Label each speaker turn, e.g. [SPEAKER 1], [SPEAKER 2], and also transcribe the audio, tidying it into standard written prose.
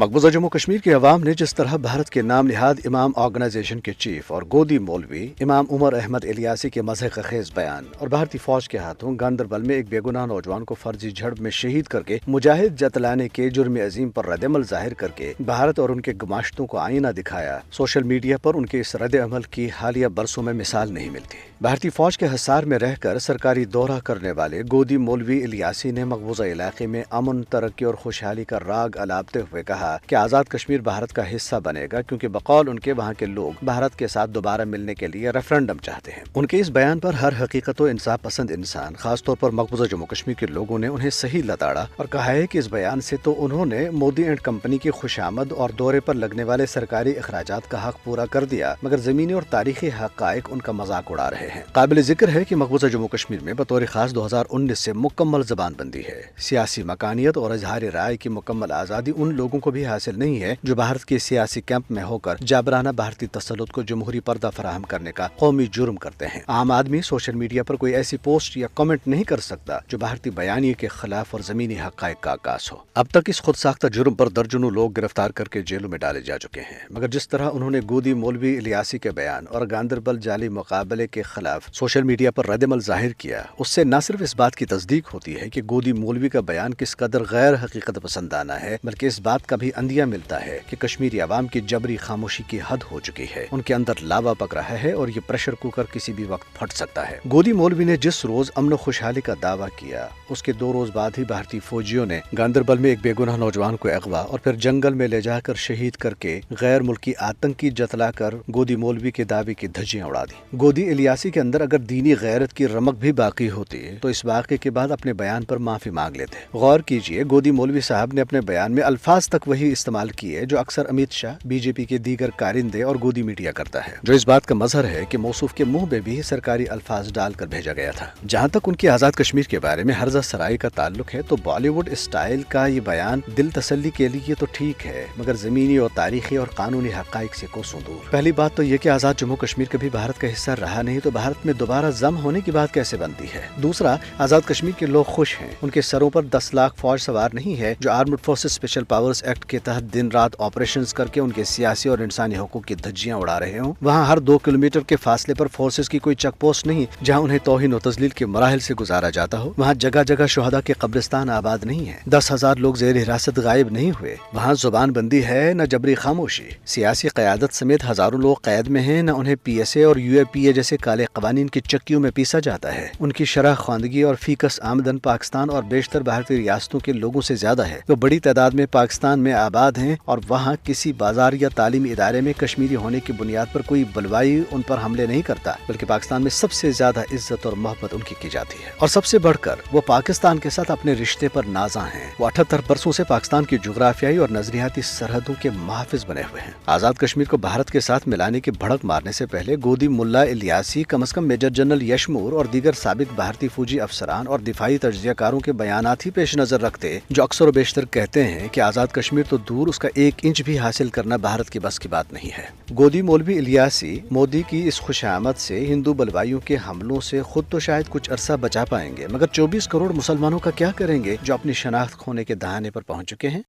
[SPEAKER 1] मकबूजा जम्मू कश्मीर की अवाम ने जिस तरह भारत के नाम निहाद इमाम ऑर्गेनाइजेशन के चीफ और गोदी मौलवी इमाम उमर अहमद इलियासी के मज़हक खेज बयान और भारतीय फौज के हाथों गांदरबल में एक बेगुनाह नौजवान को फर्जी झड़प में शहीद करके मुजाहिद जतलाने के जुर्म अजीम पर रद्द-ए-अमल जाहिर करके भारत और उनके गमाश्तों को आईना दिखाया। सोशल मीडिया पर उनके इस रद्द-ए-अमल की हालिया बरसों में मिसाल नहीं मिलती। भारतीय फौज के हिसार में रहकर सरकारी दौरा करने वाले गोदी मौलवी इलियासी ने मकबूजा इलाके में अमन, तरक्की और खुशहाली का राग अलापते हुए कहा कि आज़ाद कश्मीर भारत का हिस्सा बनेगा, क्योंकि बकौल उनके वहाँ के लोग भारत के साथ दोबारा मिलने के लिए रेफरेंडम चाहते हैं। उनके इस बयान पर हर हकीकत और इंसाफ पसंद इंसान, खासतौर पर मकबूजा जम्मू कश्मीर के लोगों ने उन्हें सही लताड़ा और कहा है कि इस बयान से तो उन्होंने मोदी एंड कंपनी की खुशामद और दौरे पर लगने वाले सरकारी अखराजात का हक पूरा कर दिया, मगर जमीनी और तारीखी हकायक उनका मजाक उड़ा रहे हैं। काबिल जिक्र है कि मकबूजा जम्मू कश्मीर में बतौर खास 2019 से मुकम्मल जबानबंदी है। सियासी मकानियत और इजहार राय की मुकम्मल आज़ादी उन लोगों को भी हासिल नहीं है जो भारत के सियासी कैंप में होकर जाबराना भारतीय तसल्लुत को जमहूरी पर्दा फराहम करने का कौमी जुर्म करते हैं। आम आदमी सोशल मीडिया पर कोई ऐसी पोस्ट या कमेंट नहीं कर सकता जो भारतीय बयानिए के खिलाफ और जमीनी हकायक का आकाश हो। अब तक इस खुद साख्ता जुर्म पर दर्जनों लोग गिरफ्तार करके जेलों में डाले जा चुके हैं, मगर जिस तरह उन्होंने गोदी मौलवी इलियासी के बयान और गांदरबल जाली मुकाबले के खिलाफ सोशल मीडिया पर रद्द-ए-अमल जाहिर किया, उससे न सिर्फ इस बात की तस्दीक होती है कि गोदी मौलवी का बयान किस कदर गैर हकीकत पसंदाना है, बल्कि इस बात का भी अंदिया मिलता है कि कश्मीरी अवाम की जबरी खामोशी की हद हो चुकी है। उनके अंदर लावा पक रहा है और ये प्रेशर कुकर किसी भी वक्त फट सकता है। गोदी मौलवी ने जिस रोज अमन खुशहाली का दावा किया, उसके 2 रोज बाद ही भारतीय फौजियों ने गांदरबल में एक बेगुनाह नौजवान को अगवा और फिर जंगल में ले जाकर शहीद करके गैर मुल्की आतंकी जतलाकर गोदी मौलवी के दावे की धज्जियां उड़ा दी। गोदी इलियासी के अंदर अगर दीनी गैरत की रमक भी बाकी होती तो इस वाक़े के बाद अपने बयान पर माफी मांग लेते। गौर कीजिए, गोदी मौलवी साहब ने अपने बयान में अल्फाज तक वही इस्तेमाल किए जो अक्सर अमित शाह, बीजेपी के दीगर कारिंदे और गोदी मीडिया करता है, जो इस बात का मजहर है कि मौसूफ के मुंह में भी सरकारी अल्फाज डालकर भेजा गया था। जहाँ तक उनकी आज़ाद कश्मीर के बारे में हर्जा सराई का ताल्लुक है तो बॉलीवुड स्टाइल का ये बयान दिल तसल्ली के लिए तो ठीक है, मगर जमीनी और तारीखी और कानूनी हकाइक से कोसों दूर। पहली बात तो ये कि आज़ाद जम्मू कश्मीर कभी भारत का हिस्सा रहा नहीं, तो भारत में दोबारा जम होने की बात कैसे बनती है। दूसरा, आज़ाद कश्मीर के लोग खुश हैं, उनके सरों पर 10 लाख फौज सवार नहीं है जो armed forces special powers act के तहत दिन रात ऑपरेशंस करके उनके सियासी और इंसानी हकूक की धज्जियां उड़ा रहे हों। वहाँ हर 2 किलोमीटर के फासले पर फोर्सेस की कोई चेक पोस्ट नहीं जहाँ उन्हें तौहीन और तजलील के मराहिल से गुजारा जाता हो। वहाँ जगह जगह शुहदा के कब्रिस्तान आबाद नहीं है। 10,000 लोग जेर हिरासत गायब नहीं हुए। वहाँ जुबान बंदी है, न जबरी खामोशी। सियासी क़यादत समेत हजारों लोग कैद में हैं, न उन्हें PSA और UAPA जैसे काले कवानीन की चक्कियों में पीसा जाता है। उनकी शरह ख्वानदगी और फीकस आमदन पाकिस्तान और बेशतर भारतीय रियासतों के लोगों से ज्यादा है। वो बड़ी तादाद में पाकिस्तान में आबाद हैं और वहाँ किसी बाजार या तालीमी इदारे में कश्मीरी होने की बुनियाद पर कोई बलवाई उन पर हमले नहीं करता, बल्कि पाकिस्तान में सबसे ज्यादा इज्जत और मोहब्बत उनकी की जाती है। और सबसे बढ़कर वो पाकिस्तान के साथ अपने रिश्ते पर नाज़ा हैं। वो 78 बरसों से पाकिस्तान की जुग्राफियाई और नजरियाती सरहदों के मुहाफिज बने हुए हैं। आज़ाद कश्मीर को भारत के साथ मिलाने की भड़क मारने से पहले गोदी मुल्ला इलियासी कम अज कम मेजर जनरल यशमूर और दीगर साबिक भारतीय फौजी अफसरान और दिफाई तज्जियाकारों के बयानात ही पेश नजर रखते, जो अक्सर व बेशतर कहते हैं कि आज़ाद कश्मीर तो दूर, उसका 1 इंच भी हासिल करना भारत की बस की बात नहीं है। गोदी मौलवी इलियासी मोदी की इस खुशामद से हिंदू बलवाइयों के हमलों से खुद तो शायद कुछ अरसा बचा पाएंगे, मगर 24 करोड़ मुसलमानों का क्या करेंगे जो अपनी शनाख्त खोने के दहाने पर पहुंच चुके हैं।